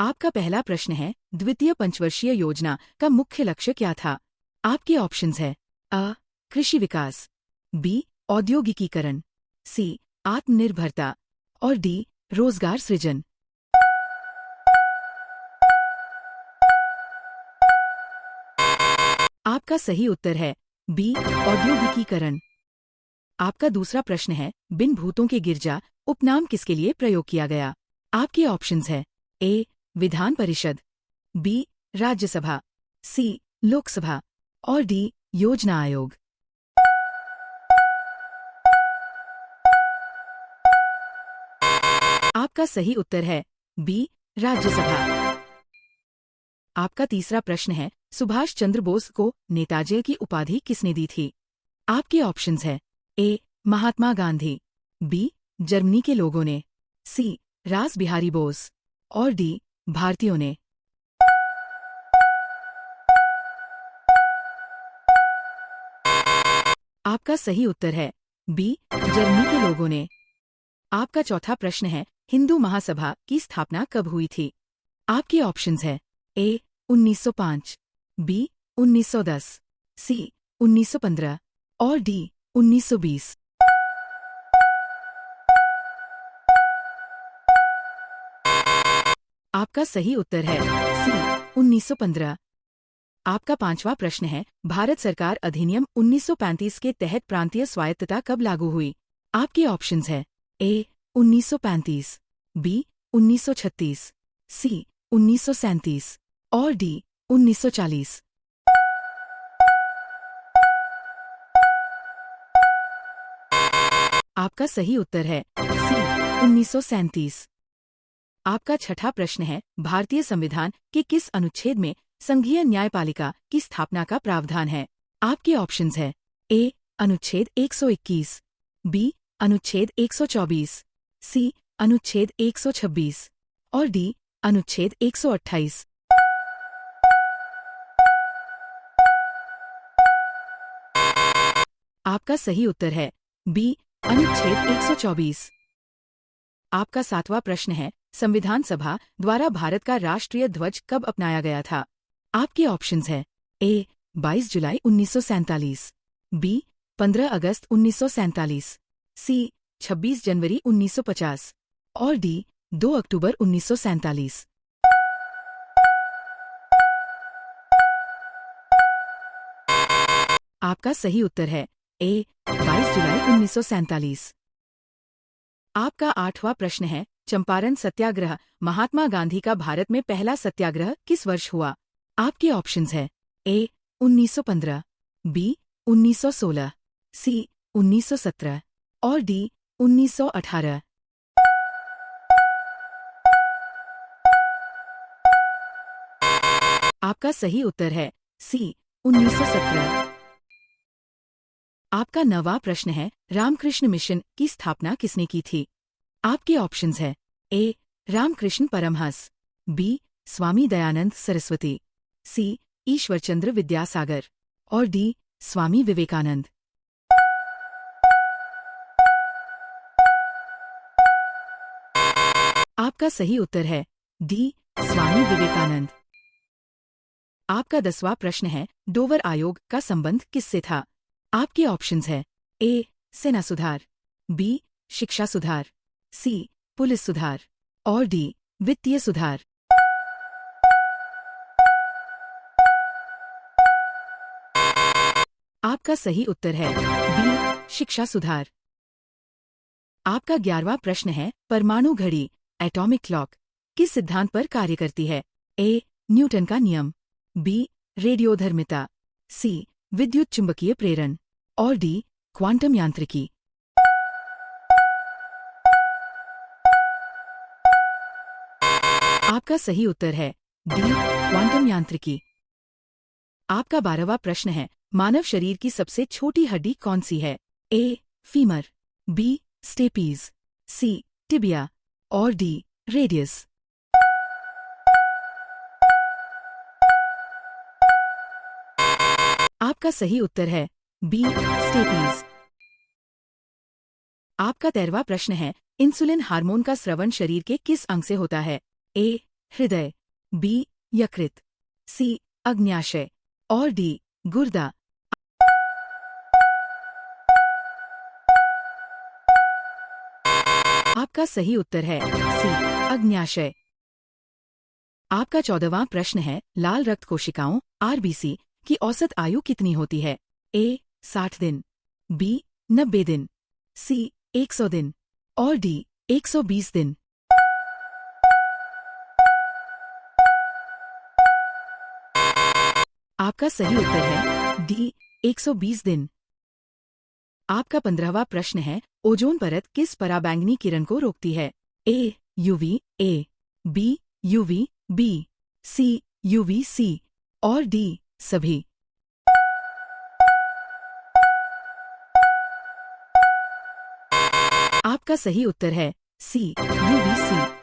आपका पहला प्रश्न है, द्वितीय पंचवर्षीय योजना का मुख्य लक्ष्य क्या था? आपके ऑप्शंस है अ. कृषि विकास, बी. औद्योगिकीकरण, सी. आत्मनिर्भरता और डी. रोजगार सृजन। आपका सही उत्तर है बी. औद्योगिकीकरण। आपका दूसरा प्रश्न है, बिन भूतों के गिरजा उपनाम किसके लिए प्रयोग किया गया? आपके ऑप्शंस है ए. विधान परिषद, बी. राज्यसभा, सी. लोकसभा और डी. योजना आयोग। आपका सही उत्तर है बी. राज्यसभा। आपका तीसरा प्रश्न है, सुभाष चंद्र बोस को नेताजी की उपाधि किसने दी थी? आपके ऑप्शंस है ए. महात्मा गांधी, बी. जर्मनी के लोगों ने, सी. रास बिहारी बोस और डी. भारतीयों ने। आपका सही उत्तर है बी. जर्मनी के लोगों ने। आपका चौथा प्रश्न है, हिंदू महासभा की स्थापना कब हुई थी? आपके ऑप्शंस है ए. 1905, बी. 1910, सी. 1915 और डी. 1920। आपका सही उत्तर है सी. 1915। आपका पांचवा प्रश्न है, भारत सरकार अधिनियम 1935 के तहत प्रांतीय स्वायत्तता कब लागू हुई? आपके ऑप्शंस है ए. 1935, बी. 1936, सी. 1937 और डी. 1940। आपका सही उत्तर है सी. 1937। आपका छठा प्रश्न है, भारतीय संविधान के किस अनुच्छेद में संघीय न्यायपालिका की स्थापना का प्रावधान है? आपके ऑप्शंस है ए. अनुच्छेद 121, बी. अनुच्छेद 124, सी. अनुच्छेद 126 और डी. अनुच्छेद 128। आपका सही उत्तर है बी. अनुच्छेद 124। आपका सातवां प्रश्न है, संविधान सभा द्वारा भारत का राष्ट्रीय ध्वज कब अपनाया गया था? आपके ऑप्शंस है ए. 22 जुलाई 1947, बी. 15 अगस्त 1947, सी. 26 जनवरी 1950 और डी. 2 अक्टूबर 1947। आपका सही उत्तर है ए. 22 जुलाई 1947। आपका आठवां प्रश्न है, चंपारण सत्याग्रह महात्मा गांधी का भारत में पहला सत्याग्रह किस वर्ष हुआ? आपके ऑप्शंस है ए. 1915, बी. 1916, सी. 1917 और डी. 1918। आपका सही उत्तर है सी. 1917। आपका नवां प्रश्न है, रामकृष्ण मिशन की स्थापना किसने की थी? आपके ऑप्शंस है ए. रामकृष्ण परमहंस, बी. स्वामी दयानंद सरस्वती, सी. ईश्वरचंद्र विद्यासागर और डी. स्वामी विवेकानंद। आपका सही उत्तर है डी. स्वामी विवेकानंद। आपका 10वां प्रश्न है, डोवर आयोग का संबंध किससे था? आपके ऑप्शंस है ए. सेना सुधार, बी. शिक्षा सुधार, सी. पुलिस सुधार और डी. वित्तीय सुधार। आपका सही उत्तर है बी. शिक्षा सुधार। आपका 11वां प्रश्न है, परमाणु घड़ी एटॉमिक क्लॉक किस सिद्धांत पर कार्य करती है? ए. न्यूटन का नियम, बी. रेडियोधर्मिता, सी. विद्युत चुंबकीय प्रेरण और डी. क्वांटम यांत्रिकी। आपका सही उत्तर है डी. क्वांटम यांत्रिकी। आपका 12वां प्रश्न है, मानव शरीर की सबसे छोटी हड्डी कौन सी है? A. Femur, B. Stapes, C. Tibia और डी. रेडियस। आपका सही उत्तर है बी. स्टेपीज। आपका 13वां प्रश्न है, इंसुलिन हार्मोन का स्रवण शरीर के किस अंग से होता है? ए. हृदय, बी यकृत, सी अग्न्याशय और डी गुर्दा। आपका सही उत्तर है सी अग्न्याशय। आपका 14वां प्रश्न है, लाल रक्त कोशिकाओं आरबीसी की औसत आयु कितनी होती है? ए 60 दिन, बी 90 दिन, सी 100 दिन और डी 120 दिन। आपका सही उत्तर है डी 120 दिन। आपका 15वां प्रश्न है, ओजोन परत किस पराबैंगनी किरण को रोकती है? A UV A, B UV B, C UV C और डी सभी। आपका सही उत्तर है सी यूवी सी।